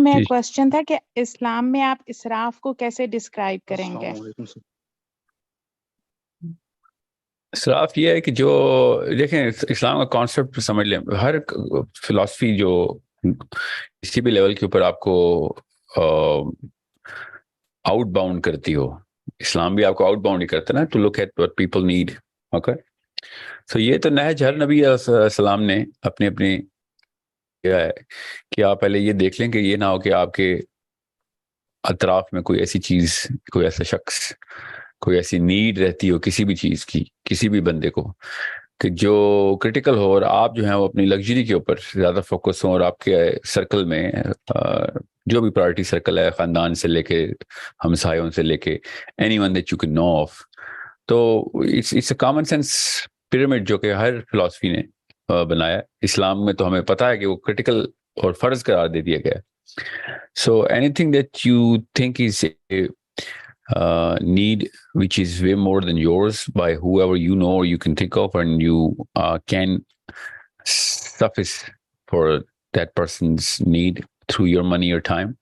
मेरा जी क्वेश्चन था कि इस्लाम में आप इसराफ को कैसे डिस्क्राइब करेंगे? इसराफ ये है कि जो देखें इस्लाम का कॉन्सेप्ट समझ लें, हर फिलॉसफी जो किसी भी लेवल के ऊपर आपको आउटबाउंड करती हो, इस्लाम भी आपको आउटबाउंड ही करता है ना, to look at what people need. Okay, तो ये तो नहज हर नबी सलाम ने अपनी अपनी किया है कि आप पहले ये देख लें कि ये ना हो कि आपके अतराफ में कोई ऐसी चीज, कोई ऐसा शख्स, कोई ऐसी नीड रहती हो किसी भी चीज की, किसी भी बंदे को, कि जो क्रिटिकल हो और आप जो है वो अपनी लग्जरी के ऊपर ज्यादा फोकस हो, और आपके सर्कल में जो भी प्रायोरिटी सर्कल है, खानदान से लेके हमसायों से लेके anyone that you can know of, तो it's a common sense pyramid जो कि हर फिलॉसफी ने बनाया। इस्लाम में तो हमें पता है कि वो क्रिटिकल और फर्ज करार दे दिया गया है। So anything that you think is a need which is way more than yours by whoever you know or you can think of, and you can suffice for that person's need through your money or time,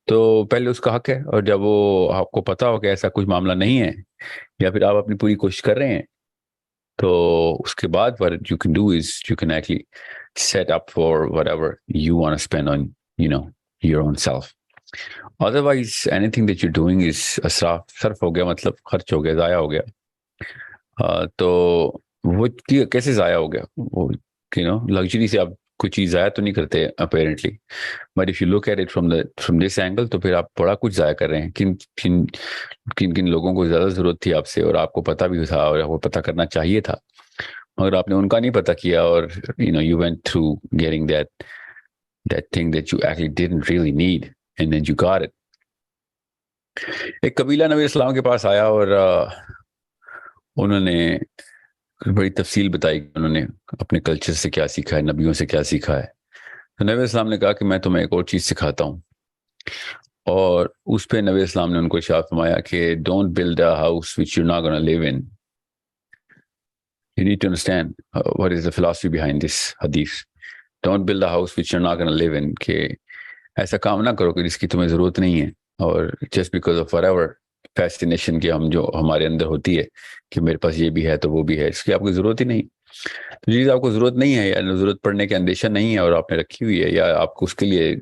तो पहले उसका हक है। और जब वो आपको पता हो कि ऐसा कुछ मामला नहीं है, या फिर आप अपनी पूरी कोशिश कर रहे हैं, तो उसके बाद what you can do is you can actually set up for whatever you want to spend on, you know, your own self. Otherwise anything that you're doing is Surf हो गया, मतलब खर्च हो गया, जाया हो गया। तो वो कैसे जाया हो गया? वो लग्जरी से आप कोई चीज जाया तो नहीं करते apparently, but if you look at it from this angle, तो फिर आप बड़ा कुछ जाया कर रहे हैं। किन किन किन किन लोगों को ज्यादा जरूरत थी आपसे, और आपको पता भी था और आपको पता करना चाहिए था, मगर आपने उनका नहीं पता किया, और you went through getting that thing that you actually didn't really need, and then you got it. एक कबीला नबी इस्लाम के पास आया, और उन्होंने बड़ी तफसील बताई कि उन्होंने अपने कल्चर से क्या सीखा है, नबियों से क्या सीखा है। तो नबी इस्लाम ने कहा कि मैं तुम्हें एक और चीज सिखाता हूँ, और उस पे नबी इस्लाम ने उनको इरशाद फरमाया कि don't build a house which you are not gonna live in. You need to understand what is the philosophy behind this hadith. Don't build a house which you're not going to live in. कि ऐसा काम ना करो कि जिसकी तुम्हें जरूरत नहीं है, और just because of whatever fascination कि हम जो हमारे अंदर होती है कि मेरे पास ये भी है तो वो भी है, इसकी आपको जरूरत ही नहीं। तो चीज आपको जरूरत नहीं है, या जरूरत पड़ने की अंदेशा नहीं है, और आपने रखी हुई है, या आपको उसके लिए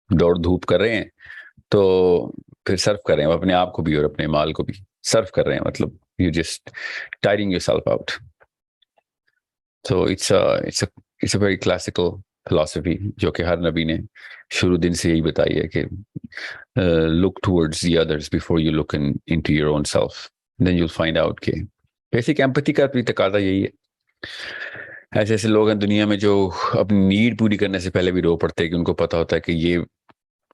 दौड़ धूप कर रहे हैं, तो फिर सर्व कर रहे हैं अपने आप को भी और अपने माल को भी सर्व कर रहे हैं, मतलब you just tiring yourself out. So it's a very classical philosophy जो कि हर नबी ने शुरू दिन से यही बताई है कि look towards the others before you look into your own self, then you'll find out कि basic empathy का भी तकाजा यही है। ऐसे ऐसे लोग हैं दुनिया में जो अपनी नीड पूरी करने से पहले भी रो पड़ते हैं, कि उनको पता होता है कि ये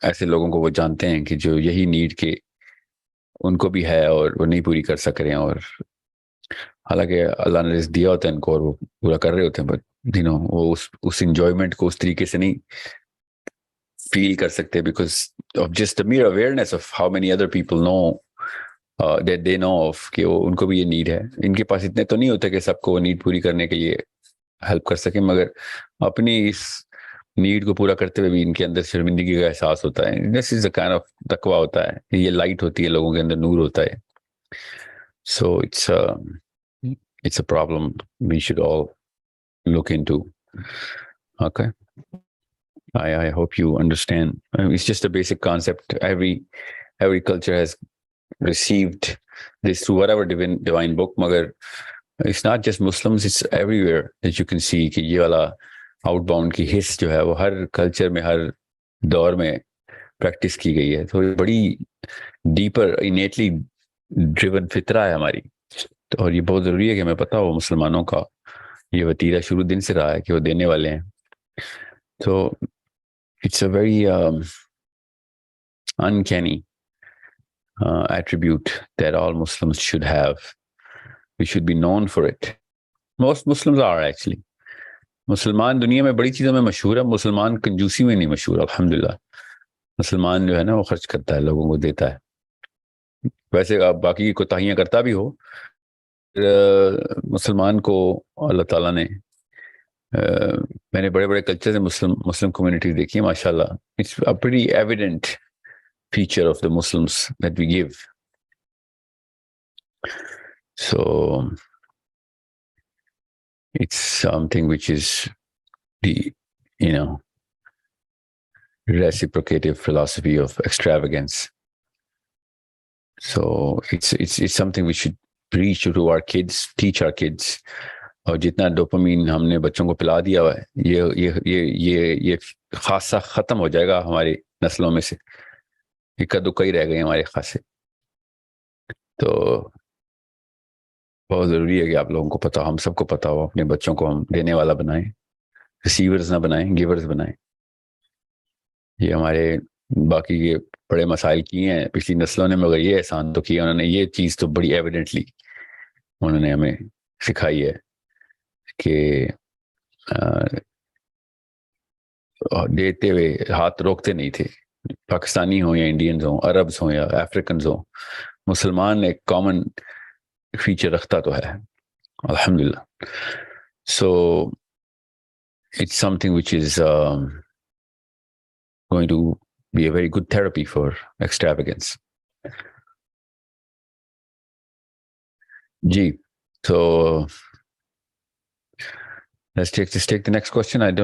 ऐसे लोगों को वो जानते हैं कि जो यही नीड के उनको भी है और वो नहीं पूरी कर सक रहे हैं, और हालांकि अल्लाह ने रिस्क दिया होता है इनको और वो पूरा कर रहे होते हैं, बट वो उस इंजॉयमेंट को उस तरीके से नहीं फील कर सकते, because of just the mere awareness of how many other people know that they know of कि वो उनको भी ये नीड है। इनके पास इतने तो नहीं होते कि सबको वो नीड पूरी करने के लिए हेल्प कर सके, मगर अपनी इस नीड को पूरा करते हुए भी इनके अंदर शर्मिंदगी का एहसास होता है। This is the kind of तकवा होता है, ये लाइट होती है, लोगों के अंदर नूर होता है। सो it's a problem we should all look into. Okay, I hope you understand. It's just a basic concept. Every culture has received this through whatever divine book, magar it's not just Muslims, it's everywhere that you can see कि ये वाला outbound की हिस्स जो है वो हर culture में, हर दौर में प्रैक्टिस की गई है। तो ये बड़ी डीपर इनेटली ड्रिवन फितरा है हमारी, और ये बहुत जरूरी है कि हमें पता हो मुसलमानों का ये वतीरा शुरू दिन से रहा है कि वो देने वाले हैं। तो it's a very uncanny attribute that all Muslims should have. We should be known for it. Most Muslims are actually. मुसलमान दुनिया में बड़ी चीज़ों में मशहूर है, मुसलमान कंजूसी में नहीं मशहूर। अल्हम्दुलिल्लाह मुसलमान जो है ना वो खर्च करता है, लोगों को देता है। वैसे आप बाकी की कोताहियां करता भी हो, मुसलमान को अल्लाह ताला ने मैंने बड़े बड़े कल्चर में मुस्लिम कम्युनिटी देखी है माशाल्लाह. It's a pretty evident feature of the Muslims that we give. So it's something which is the, reciprocative philosophy of extravagance. So it's something we should preach to our kids, teach our kids. और जितना dopamine हमने बच्चों को पिला दिया हुआ है, ये खासा खत्म हो जाएगा हमारी नस्लों में से. इक्का दुक्का ही रह गए हमारे खासे. तो बहुत ज़रूरी है कि आप लोगों को पता, हम सबको पता हो, अपने बच्चों को हम देने वाला बनाएं, रिसीवर्स ना बनाएं, गिवर्स बनाएं. ये हमारे बाकी ये बड़े मसाइल किए हैं पिछली नस्लों ने, मगर ये एहसान तो किया उन्होंने. ये चीज़ तो बड़ी एविडेंटली उन्होंने हमें सिखाई है कि देते हुए हाथ रोकते नहीं थे. पाकिस्तानी हो या इंडियंस हो, अरब्स हो या अफ्रीकन हो, मुसलमान एक कॉमन फीचर रखता तो है, अल्हम्दुलिल्लाह. सो it's something which is going to be a very good therapy for extravagance. Ji, so let's take the next question. I don't